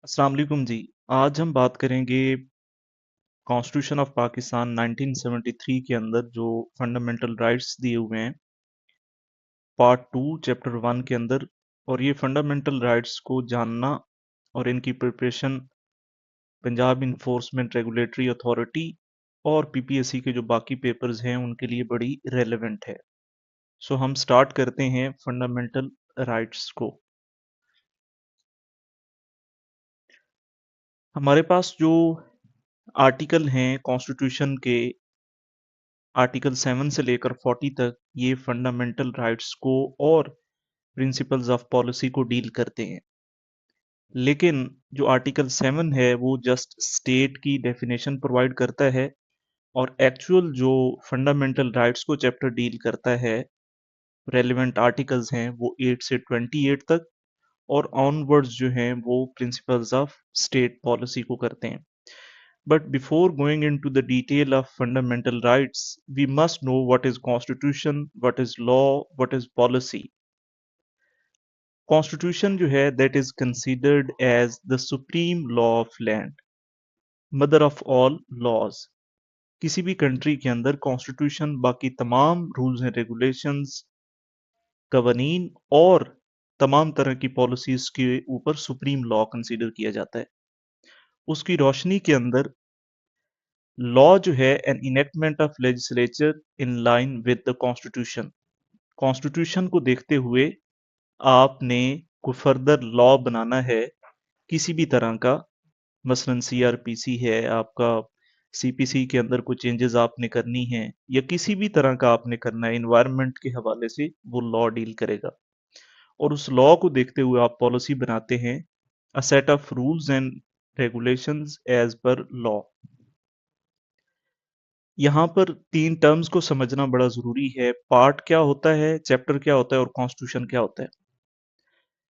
अस्सलाम वालेकुम जी। आज हम बात करेंगे कॉन्स्टिट्यूशन ऑफ पाकिस्तान 1973 के अंदर जो फंडामेंटल राइट्स दिए हुए हैं पार्ट 2 चैप्टर 1 के अंदर। और ये फंडामेंटल राइट्स को जानना और इनकी preparation Punjab enforcement regulatory authority और पीपीएससी के जो बाकी पेपर्स हैं उनके लिए बड़ी रेलेवेंट है। सो हम स्टार्ट करते हैं फंडामेंटल राइट्स को। हमारे पास जो आर्टिकल हैं कॉन्स्टिट्यूशन के, आर्टिकल 7 से लेकर 40 तक, ये फंडामेंटल राइट्स को और प्रिंसिपल्स ऑफ पॉलिसी को डील करते हैं। लेकिन जो आर्टिकल 7 है वो जस्ट स्टेट की डेफिनेशन प्रोवाइड करता है, और एक्चुअल जो फंडामेंटल राइट्स को चैप्टर डील करता है, रेलिवेंट आर्टिकल्स हैं वो 8 से 28 तक, और ऑनवर्ड्स जो हैं वो प्रिंसिपल्स ऑफ स्टेट पॉलिसी को करते हैं। But before going into the detail of fundamental rights, we must know what is constitution, what is law, what is policy. Constitution जो है that is considered as the supreme law of land, mother of all laws. किसी भी country के अंदर constitution बाकी तमाम rules and regulations, कवानीन और तमाम तरह की पॉलिसीज के ऊपर सुप्रीम लॉ कंसीडर किया जाता है। उसकी रोशनी के अंदर लॉ जो है an enactment of legislature in line with the constitution. Constitution को देखते हुए आपने कोई फर्दर लॉ बनाना है किसी भी तरह का, मसलन सीआरपीसी है आपका, सीपीसी के अंदर कुछ चेंजेस आपने करनी है या किसी भी तरह का आपने करना है इन्वायरमेंट के हवाले से, वो लॉ डील करेगा। और उस लॉ को देखते हुए आप पॉलिसी बनाते हैं, a set of rules and regulations as per law. यहाँ पर तीन टर्म्स को समझना बड़ा जरूरी है। पार्ट क्या होता है, चैप्टर क्या होता है और कॉन्स्टिट्यूशन क्या होता है।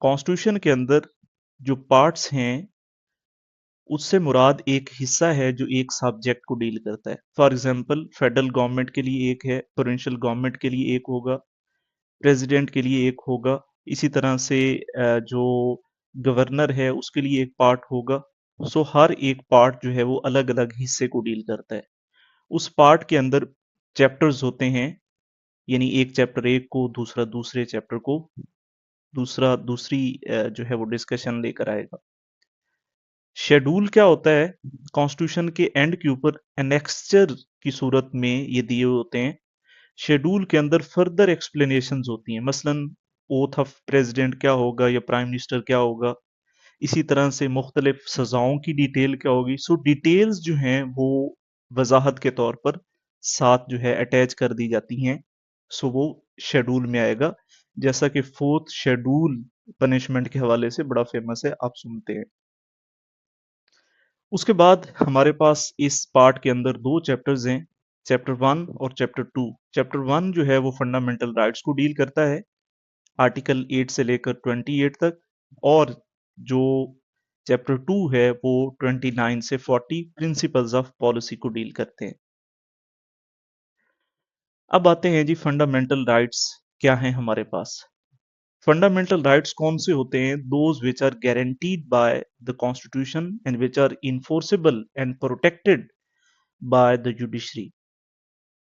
कॉन्स्टिट्यूशन के अंदर जो पार्ट्स हैं उससे मुराद एक हिस्सा है जो एक सब्जेक्ट को डील करता है। फॉर एग्जांपल फेडरल गवर्नमेंट के लिए एक है, प्रोविंशियल गवर्नमेंट के लिए एक होगा, प्रेसिडेंट के लिए एक होगा, इसी तरह से जो गवर्नर है उसके लिए एक पार्ट होगा। सो हर एक पार्ट जो है वो अलग अलग हिस्से को डील करता है। उस पार्ट के अंदर चैप्टर्स होते हैं, यानी एक चैप्टर एक को, दूसरा दूसरे चैप्टर को, दूसरा दूसरी जो है वो डिस्कशन लेकर आएगा। शेड्यूल क्या होता है, कॉन्स्टिट्यूशन के एंड के ऊपर एनेक्सचर की सूरत में ये दिए होते हैं। शेड्यूल के अंदर फर्दर एक्सप्लेनेशंस होती हैं, मसलन ओथ ऑफ प्रेसिडेंट क्या होगा या प्राइम मिनिस्टर क्या होगा, इसी तरह से मुख्तलिफ सजाओं की डिटेल क्या होगी। सो डिटेल्स जो हैं वो वजाहत के तौर पर साथ जो है अटैच कर दी जाती हैं। सो वो शेड्यूल में आएगा, जैसा कि फोर्थ शेड्यूल पनिशमेंट के हवाले से बड़ा फेमस है, आप सुनते हैं। उसके बाद हमारे पास इस पार्ट के अंदर दो चैप्टर्स हैं, चैप्टर 1 और चैप्टर 2। चैप्टर 1 जो है वो फंडामेंटल राइट्स को डील करता है, आर्टिकल 8 से लेकर 28 तक, और जो चैप्टर 2 है वो 29 से 40 प्रिंसिपल्स ऑफ पॉलिसी को डील करते हैं। अब आते हैं जी फंडामेंटल राइट्स क्या हैं हमारे पास। फंडामेंटल राइट्स कौन से होते हैं, those which are guaranteed by the constitution and which are enforceable and protected by the judiciary.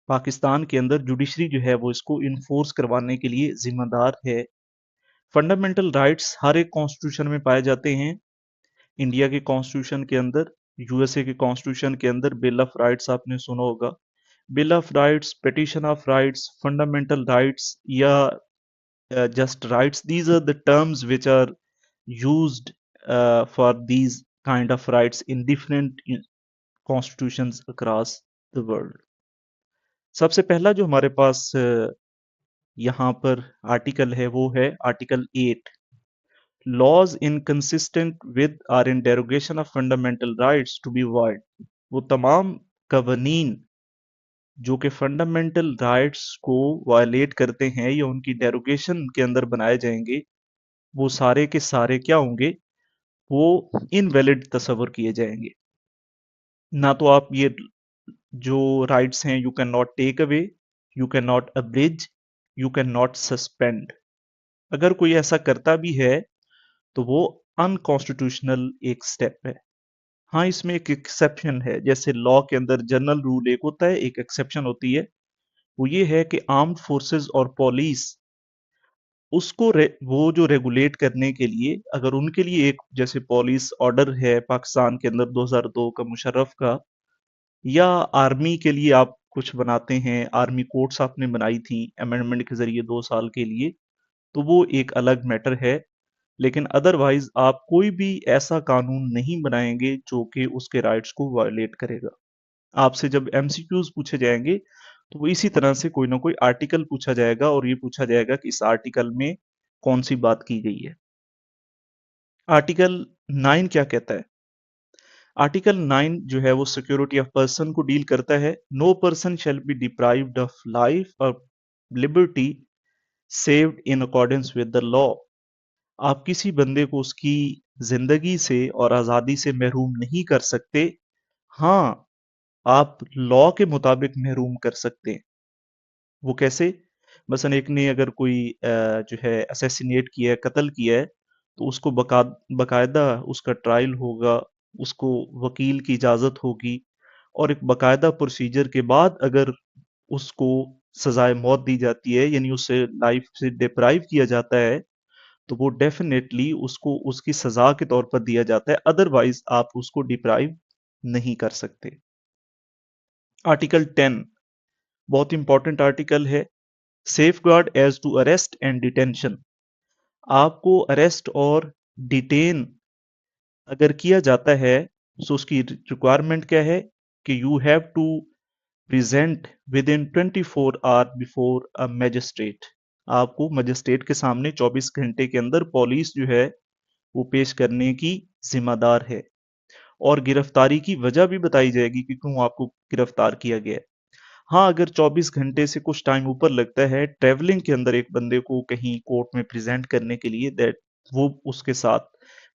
Pakistan के अंदर जुडिशरी जो है वो इसको इन्फोर्स करवाने के लिए जिम्मेदार है। फंडामेंटल राइट्स हर एक कॉन्स्टिट्यूशन में पाए जाते हैं। इंडिया के कॉन्स्टिट्यूशन के अंदर, यूएसए के कॉन्स्टिट्यूशन के अंदर बिल ऑफ राइट्स आपने सुना होगा। Bill of rights, petition of rights, fundamental rights या just rights, these are the terms which are used for these kind of rights in different constitutions across the world. सबसे पहला जो हमारे पास यहाँ पर आर्टिकल है वो है article 8। Laws inconsistent with or in derogation of fundamental rights to be void. वो तमाम कवानीन जो कि फंडामेंटल राइट्स को वायलेट करते हैं या उनकी डेरोगेशन के अंदर बनाए जाएंगे, वो सारे के सारे क्या होंगे, वो इनवैलिड तस्वर किए जाएंगे। ना तो आप ये जो राइट्स हैं, you can not take away, you can not abridge, you can not suspend. अगर कोई ऐसा करता भी है तो वो अनकॉन्स्टिट्यूशनल एक स्टेप है। हाँ, इसमें एक एक्सेप्शन है, जैसे लॉ के अंदर जनरल रूल एक होता है, एक एक्सेप्शन होती है। वो ये है कि आर्म्ड फोर्सेस और पुलिस उसको वो जो रेगुलेट करने के लिए, अगर उनके लिए एक जैसे पुलिस ऑर्डर है पाकिस्तान के अंदर 2002 का मुशर्रफ का, या आर्मी के लिए आप कुछ बनाते हैं, आर्मी कोर्ट्स आपने बनाई थी अमेंडमेंट के जरिए 2 साल के लिए, तो वो एक अलग मैटर है। लेकिन अदरवाइज आप कोई भी ऐसा कानून नहीं बनाएंगे जो कि उसके राइट्स को वायलेट करेगा। आपसे जब एमसीक्यूज पूछे जाएंगे तो वो इसी तरह से कोई ना कोई आर्टिकल पूछा जाएगा और ये पूछा जाएगा कि इस आर्टिकल में कौन सी बात की गई है। आर्टिकल 9 क्या कहता है? आर्टिकल 9 जो है वो सिक्योरिटी ऑफ पर्सन को डील करता है। No person shall be deprived of life or liberty saved in accordance with the law. आप किसी बंदे को उसकी जिंदगी से और आजादी से महरूम नहीं कर सकते। हाँ, आप लॉ के मुताबिक महरूम कर सकते हैं। वो कैसे? मसलन एक ने अगर कोई जो है असैसिनेट किया है, कत्ल किया है, तो उसको बकायदा उसका ट्रायल होगा, उसको वकील की इजाजत होगी, और एक बकायदा प्रोसीजर के बाद अगर उसको सजाए मौत दी जाती है, यानी उससे लाइफ से डिप्राइव किया जाता है, तो वो डेफिनेटली उसको उसकी सजा के तौर पर दिया जाता है। अदरवाइज आप उसको डिप्राइव नहीं कर सकते। आर्टिकल 10 बहुत इंपॉर्टेंट आर्टिकल है। Safeguard as to arrest and detention. आपको अरेस्ट और डिटेन अगर किया जाता है तो उसकी रिक्वायरमेंट क्या है कि you have to present within 24 hour before a magistrate. आपको मजिस्ट्रेट के सामने 24 घंटे के अंदर पुलिस जो है वो पेश करने की जिम्मेदार है, और गिरफ्तारी की वजह भी बताई जाएगी कि क्यों आपको गिरफ्तार किया गया है। हाँ, अगर 24 घंटे से कुछ टाइम ऊपर लगता है ट्रेवलिंग के अंदर एक बंदे को कहीं कोर्ट में प्रेजेंट करने के लिए, दैट वो उसके साथ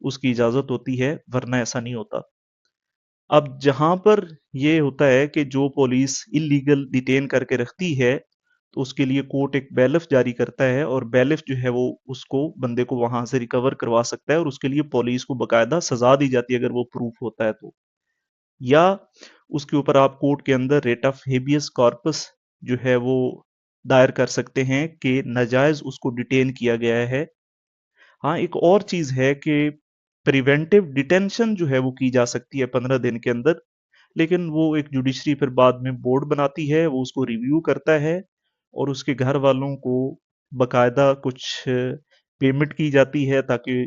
उसकी इजाजत होती है, वरना ऐसा नहीं होता। अब जहां पर ये होता है कि जो पुलिस इलीगल डिटेन करके रखती है, तो उसके लिए कोर्ट एक बैलिफ जारी करता है, और बैलिफ जो है वो उसको बंदे को वहां से रिकवर करवा सकता है, और उसके लिए पुलिस को बकायदा सजा दी जाती है अगर वो प्रूफ होता है तो। या उसके ऊपर आप कोर्ट के अंदर रेट ऑफ हेबियस कॉर्पस जो है वो दायर कर सकते हैं कि नाजायज उसको डिटेन किया गया है। हाँ, एक और चीज है कि प्रिवेंटिव डिटेंशन जो है वो की जा सकती है 15 दिन के अंदर, लेकिन वो एक जुडिशरी फिर बाद में बोर्ड बनाती है, वो उसको रिव्यू करता है, और उसके घर वालों को बकायदा कुछ पेमेंट की जाती है, ताकि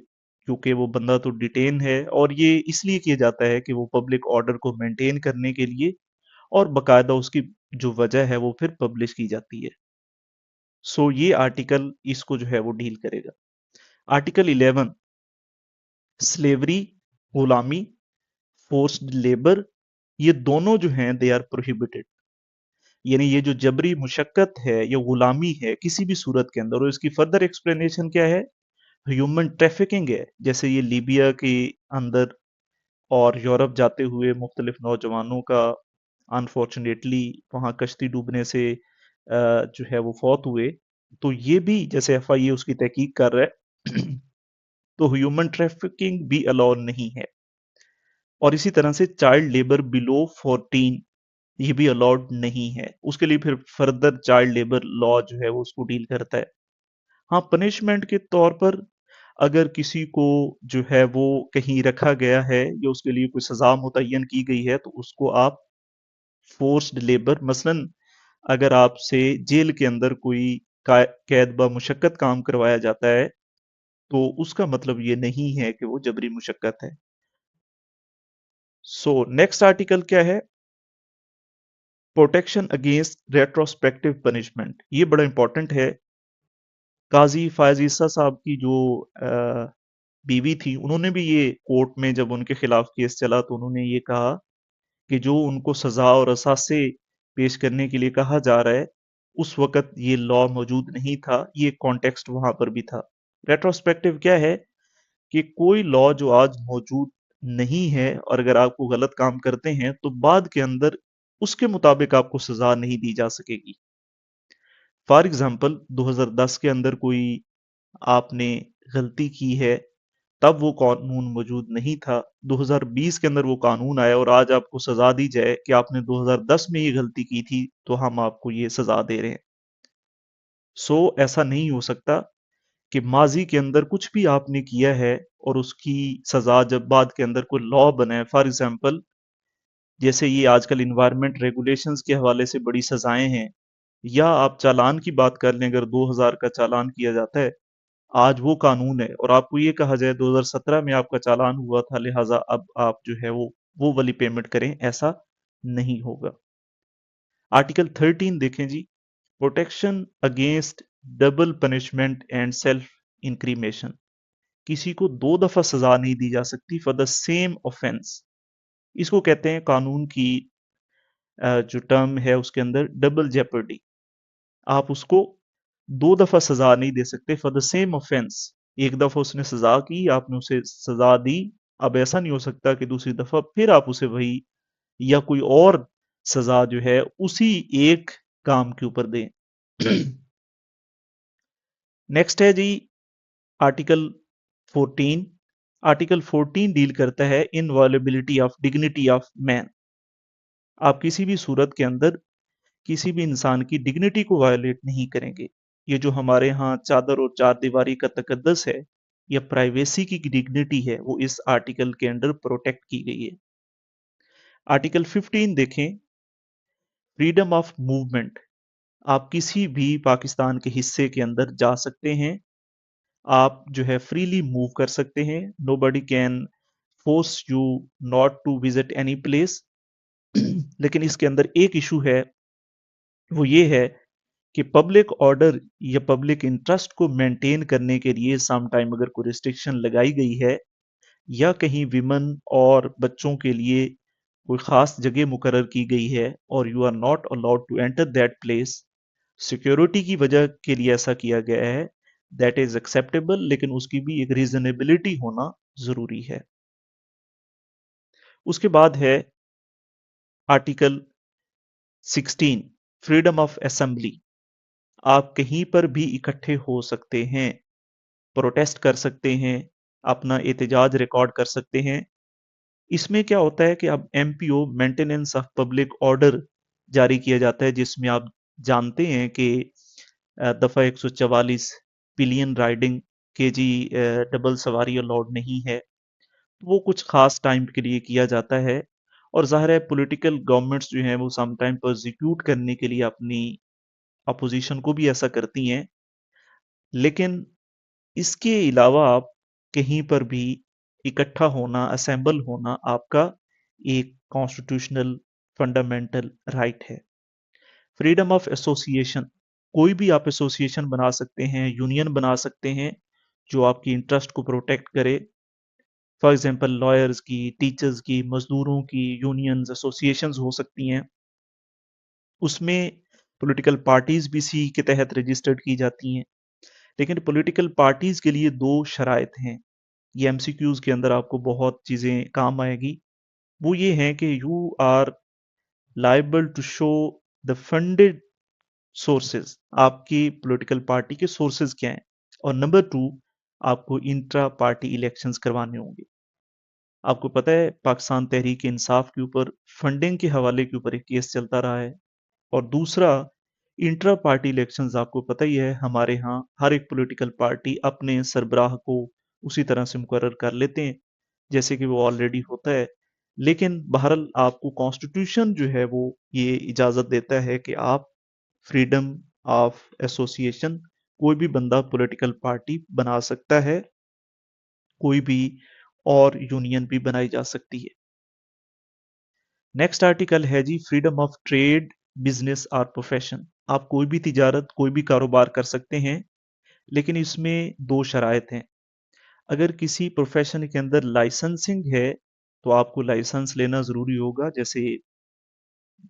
क्योंकि वो बंदा तो डिटेन है, और ये इसलिए किया जाता है कि वो पब्लिक ऑर्डर को मेंटेन करने के लिए, और बकायदा उसकी जो वजह है वो फिर पब्लिश की जाती है। सो ये आर्टिकल इसको जो है वो डील करेगा। आर्टिकल 11 स्लेवरी, गुलामी, फोर्स्ड लेबर, ये दोनों जो हैं दे आर प्रोहिबिटेड। यानी ये जो जबरी मुशक्कत है, ये गुलामी है किसी भी सूरत के अंदर, और इसकी फर्दर एक्सप्लेनेशन क्या है? ह्यूमन ट्रैफिकिंग है, जैसे ये लीबिया के अंदर और यूरोप जाते हुए मुख्तलिफ नौजवानों का अनफॉर्चुनेटली वहाँ कश्ती डूबने से जो है वो फौत हुए। तो ये भी जैसे एफआईए उसकी तहकीक कर रहा है तो ह्यूमन ट्रैफिकिंग भी अलाउ नहीं है। और इसी तरह से चाइल्ड लेबर बिलो 14 ये भी अलाउड नहीं है। उसके लिए फिर फर्दर चाइल्ड लेबर लॉ जो है वो उसको डील करता है। हाँ, पनिशमेंट के तौर पर अगर किसी को जो है वो कहीं रखा गया है या उसके लिए कोई सजा मुतय्यन की गई है, तो उसको आप फोर्स्ड लेबर, मसलन अगर आपसे जेल के अंदर कोई कैद ब मुशक्कत काम करवाया जाता है, तो उसका मतलब ये नहीं है कि वो जबरी मुशक्कत है। सो नेक्स्ट आर्टिकल क्या है? Protection against retrospective punishment. ये बड़ा इंपॉर्टेंट है। काजी फायज ईसा साहब की जो बीवी थी, उन्होंने भी ये कोर्ट में जब उनके खिलाफ केस चला तो उन्होंने ये कहा कि जो उनको सजा और असासे पेश करने के लिए कहा जा रहा है, उस वक्त ये लॉ मौजूद नहीं था, ये कॉन्टेक्स्ट वहां पर भी था। रेट्रोस्पेक्टिव क्या है कि कोई लॉ जो आज मौजूद नहीं है, और अगर आपको गलत काम करते हैं तो बाद के अंदर उसके मुताबिक आपको सजा नहीं दी जा सकेगी। फॉर एग्जाम्पल 2010 के अंदर कोई आपने गलती की है, तब वो कानून मौजूद नहीं था। 2020 के अंदर वो कानून आया और आज आपको सजा दी जाए कि आपने 2010 में ये गलती की थी तो हम आपको ये सजा दे रहे हैं। सो ऐसा नहीं हो सकता कि माजी के अंदर कुछ भी आपने किया है और उसकी सजा जब बाद के अंदर कोई लॉ बने, फॉर एग्जाम्पल जैसे ये आजकल इन्वायरमेंट रेगुलेशंस के हवाले से बड़ी सजाएं हैं, या आप चालान की बात कर लें, अगर 2000 का चालान किया जाता है, आज वो कानून है और आपको ये कहा जाए 2017 में आपका चालान हुआ था लिहाजा अब आप जो है वो वाली पेमेंट करें, ऐसा नहीं होगा। आर्टिकल 13 देखें जी, protection against double punishment and self incrimination. किसी को दो दफा सजा नहीं दी जा सकती फॉर द सेम ऑफेंस। इसको कहते हैं कानून की जो टर्म है उसके अंदर डबल जेपर्डी। आप उसको दो दफा सजा नहीं दे सकते फॉर द सेम ऑफेंस। एक दफा उसने सजा की, आपने उसे सजा दी, अब ऐसा नहीं हो सकता कि दूसरी दफा फिर आप उसे वही या कोई और सजा जो है उसी एक काम के ऊपर दें। नेक्स्ट है जी आर्टिकल 14। आर्टिकल 14 डील करता है इनवॉलेबिलिटी ऑफ डिग्निटी ऑफ मैन। आप किसी भी सूरत के अंदर किसी भी इंसान की डिग्निटी को वायोलेट नहीं करेंगे। ये जो हमारे यहाँ चादर और चार दीवारी का तकद्दस है या प्राइवेसी की डिग्निटी है, वो इस आर्टिकल के अंडर प्रोटेक्ट की गई है। आर्टिकल 15 देखें, फ्रीडम ऑफ मूवमेंट। आप किसी भी पाकिस्तान के हिस्से के अंदर जा सकते हैं, आप जो है फ्रीली मूव कर सकते हैं। Nobody can force you not to visit any place. लेकिन इसके अंदर एक इशू है, वो ये है कि पब्लिक ऑर्डर या पब्लिक इंटरेस्ट को मेंटेन करने के लिए सम टाइम अगर कोई रिस्ट्रिक्शन लगाई गई है या कहीं विमेन और बच्चों के लिए कोई खास जगह मुकर्रर की गई है और you are not allowed to enter that place, security की वजह के लिए ऐसा किया गया है, दैट इज एक्सेप्टेबल, लेकिन उसकी भी एक रीजनेबिलिटी होना जरूरी है। उसके बाद है आर्टिकल 16, फ्रीडम ऑफ असेंबली। आप कहीं पर भी इकट्ठे हो सकते हैं, प्रोटेस्ट कर सकते हैं, अपना एहतजाज रिकॉर्ड कर सकते हैं। इसमें क्या होता है कि अब MPO maintenance of public order जारी किया जाता है, जिसमें आप जानते हैं कि दफा 144 पिलियन राइडिंग के जी डबल सवारी अलाउड नहीं है। वो कुछ खास टाइम के लिए किया जाता है और जाहिर है पॉलिटिकल गवर्नमेंट्स जो हैं वो सम टाइम प्रोसिक्यूट करने के लिए अपनी अपोजिशन को भी ऐसा करती हैं। लेकिन इसके अलावा आप कहीं पर भी इकट्ठा होना, असेंबल होना आपका एक कॉन्स्टिट्यूशनल फंडामेंटल राइट है। फ्रीडम ऑफ एसोसिएशन, कोई भी आप एसोसिएशन बना सकते हैं, यूनियन बना सकते हैं जो आपकी इंटरेस्ट को प्रोटेक्ट करे। फॉर एग्जांपल लॉयर्स की, टीचर्स की, मजदूरों की यूनियंस, एसोसिएशंस हो सकती हैं। उसमें पॉलिटिकल पार्टीज भी सी के तहत रजिस्टर्ड की जाती हैं। लेकिन पॉलिटिकल पार्टीज के लिए दो शराइत हैं, ये एमसीक्यूज के अंदर आपको बहुत चीजें काम आएगी। वो ये हैं कि you are liable to show the funded sources, आपकी पॉलिटिकल पार्टी के सोर्सेज क्या हैं, और नंबर टू, आपको इंट्रा पार्टी इलेक्शंस करवाने होंगे। आपको पता है पाकिस्तान तहरीक इंसाफ के ऊपर फंडिंग के हवाले के ऊपर एक केस चलता रहा है। और दूसरा, इंट्रा पार्टी इलेक्शंस आपको पता ही है, हमारे यहाँ हर एक पॉलिटिकल पार्टी अपने सरबराह को उसी तरह से मुकर्रर कर लेते हैं जैसे कि वो ऑलरेडी होता है। लेकिन बहरहाल आपको कॉन्स्टिट्यूशन जो है वो ये इजाज़त देता है कि आप फ्रीडम ऑफ एसोसिएशन, कोई भी बंदा पॉलिटिकल पार्टी बना सकता है, कोई भी और यूनियन भी बनाई जा सकती है। नेक्स्ट आर्टिकल है जी फ्रीडम ऑफ ट्रेड, बिजनेस और प्रोफेशन। आप कोई भी तिजारत, कोई भी कारोबार कर सकते हैं, लेकिन इसमें दो शराइत हैं। अगर किसी प्रोफेशन के अंदर लाइसेंसिंग है तो आपको लाइसेंस लेना ज़रूरी होगा, जैसे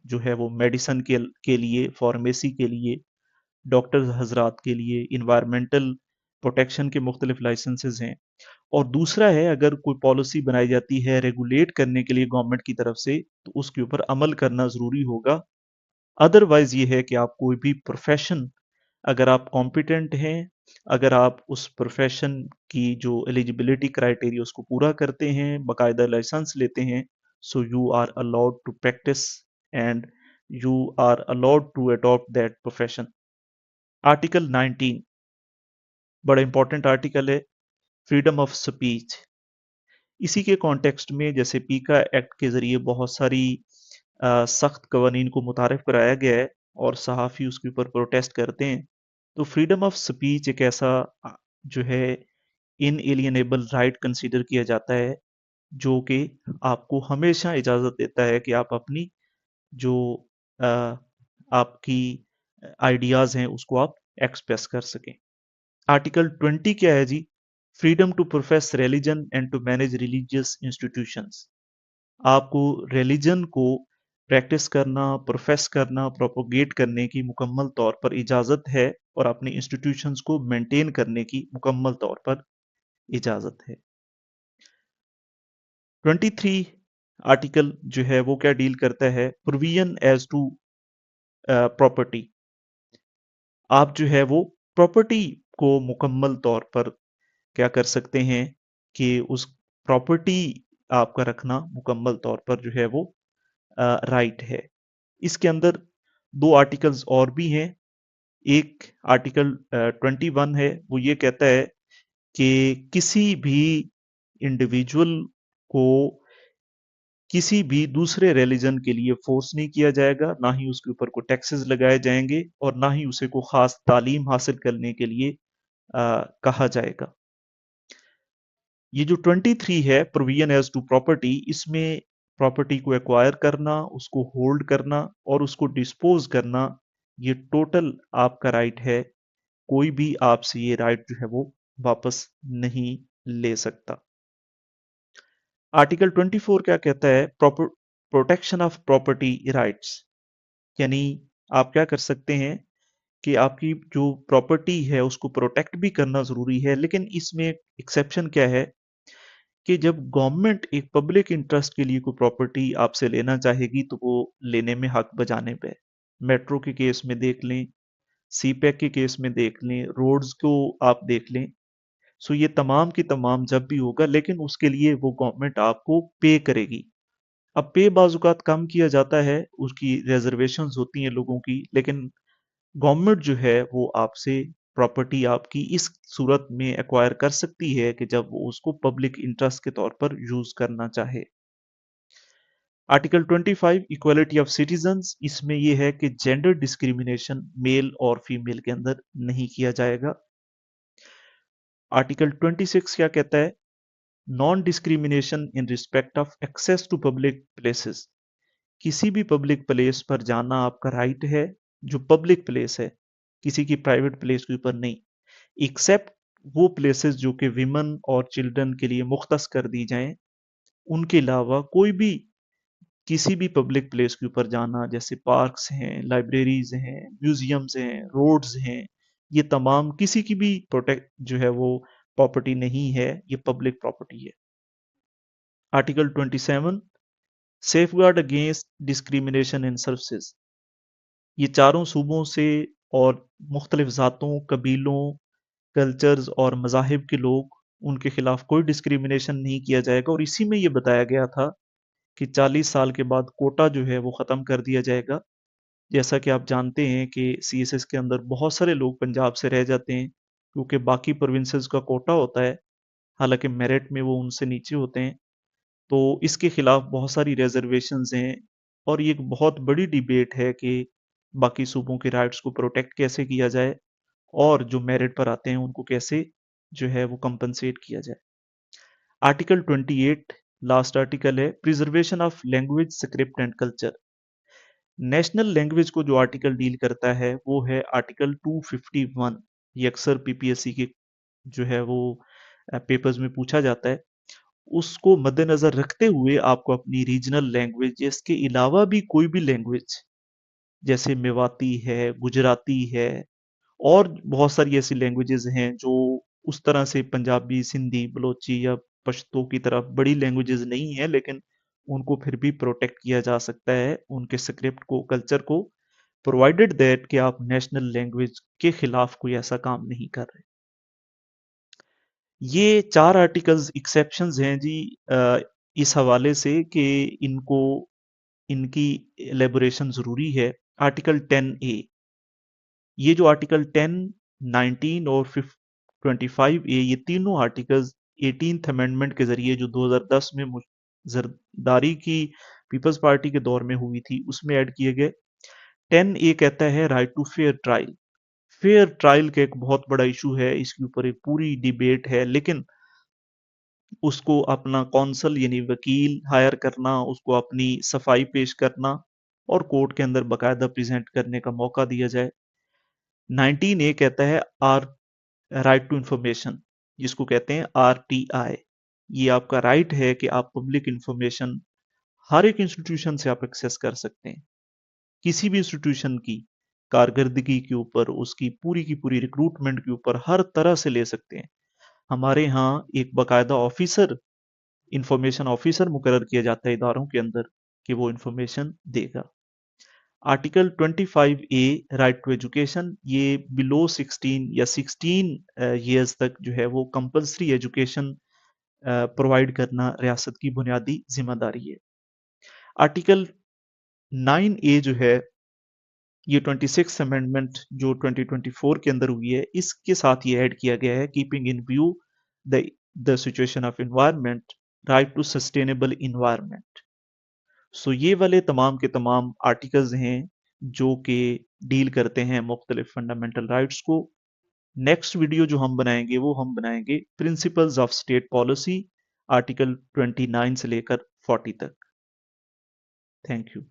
जो है वो मेडिसन के लिए, फार्मेसी के लिए, डॉक्टर हजरात के लिए, इन्वायरमेंटल प्रोटेक्शन के मुख्तलिफ लाइसेंसेज हैं। और दूसरा है, अगर कोई पॉलिसी बनाई जाती है रेगुलेट करने के लिए गवर्नमेंट की तरफ से, तो उसके ऊपर अमल करना ज़रूरी होगा। अदरवाइज ये है कि आप कोई भी प्रोफेशन अगर आप कॉम्पिटेंट हैं, अगर आप उस प्रोफेशन की जो एलिजिबिलिटी क्राइटेरिया उसको पूरा करते हैं, बाकायदा लाइसेंस लेते हैं, so you are allowed to practise and you are allowed to adopt that profession. Article 19 बड़ा इंपॉर्टेंट आर्टिकल है, फ्रीडम ऑफ स्पीच। इसी के कॉन्टेक्स्ट में जैसे पीका एक्ट के ज़रिए बहुत सारी सख्त कवानीन को मुतारिफ कराया गया है और सहाफ़ी उसके ऊपर प्रोटेस्ट करते हैं। तो फ्रीडम ऑफ स्पीच एक ऐसा जो है इनएलियनेबल राइट कंसीडर किया जाता है, जो कि आपको हमेशा इजाज़त देता है कि आप अपनी जो अ, आपकी आइडियाज़ हैं उसको आप एक्सप्रेस कर सकें। आर्टिकल 20 क्या है जी? Freedom to profess religion and to manage religious institutions. आपको रिलीजन को प्रैक्टिस करना, प्रोफेस करना, प्रोपोगेट करने की मुकम्मल तौर पर इजाज़त है और अपनी इंस्टीट्यूशंस को मेंटेन करने की मुकम्मल तौर पर इजाज़त है। 23 आर्टिकल जो है वो क्या डील करता है? Provision as to property. आप जो है वो प्रॉपर्टी को मुकम्मल तौर पर क्या कर सकते हैं कि उस प्रॉपर्टी आपका रखना मुकम्मल तौर पर जो है वो राइट है। इसके अंदर 2 आर्टिकल्स और भी हैं। एक आर्टिकल 21 है, वो ये कहता है कि किसी भी इंडिविजुअल को किसी भी दूसरे रिलीजन के लिए फोर्स नहीं किया जाएगा, ना ही उसके ऊपर कोई टैक्सेस लगाए जाएंगे और ना ही उसे कोई खास तालीम हासिल करने के लिए कहा जाएगा। ये जो 23 है प्रोविजन एज टू प्रॉपर्टी, इसमें प्रॉपर्टी को एक्वायर करना, उसको होल्ड करना और उसको डिस्पोज करना, ये टोटल आपका राइट है। कोई भी आपसे ये राइट जो है वो वापस नहीं ले सकता। आर्टिकल 24 क्या कहता है? Protection of property rights. यानी आप क्या कर सकते हैं कि आपकी जो प्रॉपर्टी है उसको प्रोटेक्ट भी करना जरूरी है, लेकिन इसमें एक्सेप्शन क्या है कि जब गवर्नमेंट एक पब्लिक इंटरेस्ट के लिए कोई प्रॉपर्टी आपसे लेना चाहेगी तो वो लेने में हक बजाने पे है। मेट्रो के केस में देख लें, सीपैक के केस में देख लें, रोड्स को आप देख लें। सो ये तमाम की तमाम जब भी होगा, लेकिन उसके लिए वो गवर्नमेंट आपको पे करेगी। अब पे बाजुकात कम किया जाता है, उसकी रिजर्वेशंस होती हैं लोगों की, लेकिन गवर्नमेंट जो है वो आपसे प्रॉपर्टी आपकी इस सूरत में एक्वायर कर सकती है कि जब वो उसको पब्लिक इंटरेस्ट के तौर पर यूज करना चाहे। आर्टिकल 25 इक्वालिटी ऑफ सिटीजन्स, इसमें यह है कि जेंडर डिस्क्रिमिनेशन मेल और फीमेल के अंदर नहीं किया जाएगा। आर्टिकल 26 क्या कहता है? Non discrimination in respect of access to public places. किसी भी पब्लिक प्लेस पर जाना आपका राइट है, जो पब्लिक प्लेस है, किसी की प्राइवेट प्लेस के ऊपर नहीं, एक्सेप्ट वो प्लेसेस जो कि विमेन और चिल्ड्रन के लिए मुख्तस कर दी जाएं। उनके अलावा कोई भी किसी भी पब्लिक प्लेस के ऊपर जाना, जैसे पार्क्स हैं, लाइब्रेरीज हैं, म्यूजियम्स हैं, रोड्स हैं, ये तमाम किसी की भी प्रोटेक्ट जो है वो प्रॉपर्टी नहीं है, ये पब्लिक प्रॉपर्टी है। Article 27 safeguard against discrimination in services. ये चारों सूबों से और मुख्तलिफ ज़ातों, कबीलों, कल्चर्स और मज़ाहिब के लोग, उनके खिलाफ कोई डिस्क्रिमिनेशन नहीं किया जाएगा। और इसी में ये बताया गया था कि 40 साल के बाद कोटा जो है वो ख़त्म कर दिया जाएगा। जैसा कि आप जानते हैं कि सीएसएस के अंदर बहुत सारे लोग पंजाब से रह जाते हैं, क्योंकि बाकी प्रोविंसेस का कोटा होता है, हालांकि मेरिट में वो उनसे नीचे होते हैं। तो इसके खिलाफ बहुत सारी रिजर्वेशंस हैं और ये एक बहुत बड़ी डिबेट है कि बाकी सूबों के राइट्स को प्रोटेक्ट कैसे किया जाए और जो मेरिट पर आते हैं उनको कैसे जो है वो कंपनसेट किया जाए। आर्टिकल 28 लास्ट आर्टिकल है, preservation of language, script and culture. National language को जो आर्टिकल डील करता है वो है आर्टिकल 251। ये अक्सर पीपीएससी के जो है वो पेपर्स में पूछा जाता है। उसको मद्देनजर रखते हुए आपको अपनी रीजनल लैंग्वेज, इसके अलावा भी कोई भी लैंग्वेज जैसे मेवाती है, गुजराती है और बहुत सारी ऐसी लैंग्वेजेस हैं जो उस तरह से पंजाबी, सिंधी, बलोची या पश्तो की तरह बड़ी लैंग्वेजेस नहीं है, लेकिन उनको फिर भी प्रोटेक्ट किया जा सकता है, उनके स्क्रिप्ट को, कल्चर को प्रोवाइडेड दैट कि आप नेशनल लैंग्वेज के खिलाफ कोई ऐसा काम नहीं कर रहे। ये 4 आर्टिकल्स एक्सेप्शंस हैं जी, इस हवाले से कि इनको इनकी एलेबोरेशन ज़रूरी है। आर्टिकल 10A, ये जो आर्टिकल 10, 19 और 25A, ये तीनों आर्टिकल्स 18th अमेंडमेंट के ज़रिए जो 2010 में जरदारी की पीपल्स पार्टी के दौर में हुई थी, उसमें ऐड किए गए। 10A कहता है right to fair trial. Fair trial का एक बहुत बड़ा इशू है, इसके ऊपर एक पूरी डिबेट है, लेकिन उसको अपना कौंसल यानी वकील हायर करना, उसको अपनी सफाई पेश करना और कोर्ट के अंदर बाकायदा प्रेजेंट करने का मौका दिया जाए। 19A कहता है आर राइट टू इंफॉर्मेशन, जिसको कहते हैं RTI। ये आपका राइट है कि आप पब्लिक इंफॉर्मेशन हर एक इंस्टीट्यूशन से आप एक्सेस कर सकते हैं, किसी भी इंस्टीट्यूशन की कारकर्दगी के ऊपर, उसकी पूरी की पूरी रिक्रूटमेंट के ऊपर हर तरह से ले सकते हैं। हमारे यहाँ एक बाकायदा ऑफिसर, इंफॉर्मेशन ऑफिसर मुकर्रर किया जाता है इदारों के अंदर कि वो इंफॉर्मेशन देगा। Article 25A right to education, ये बिलो 16 या 16 ईयर्स तक जो है वो कंपलसरी एजुकेशन प्रोवाइड करना रियासत की बुनियादी जिम्मेदारी है। आर्टिकल 9A जो है, ये 26 अमेंडमेंट जो 2024 के अंदर हुई है, इसके साथ ये ऐड किया गया है keeping in view the the situation of environment, right to sustainable environment. So ये वाले तमाम के तमाम आर्टिकल्स हैं जो कि डील करते हैं मुख्तलिफ फंडामेंटल राइट्स को। नेक्स्ट वीडियो जो हम बनाएंगे वो हम बनाएंगे principles of state policy, article 29 से लेकर 40 तक। Thank you.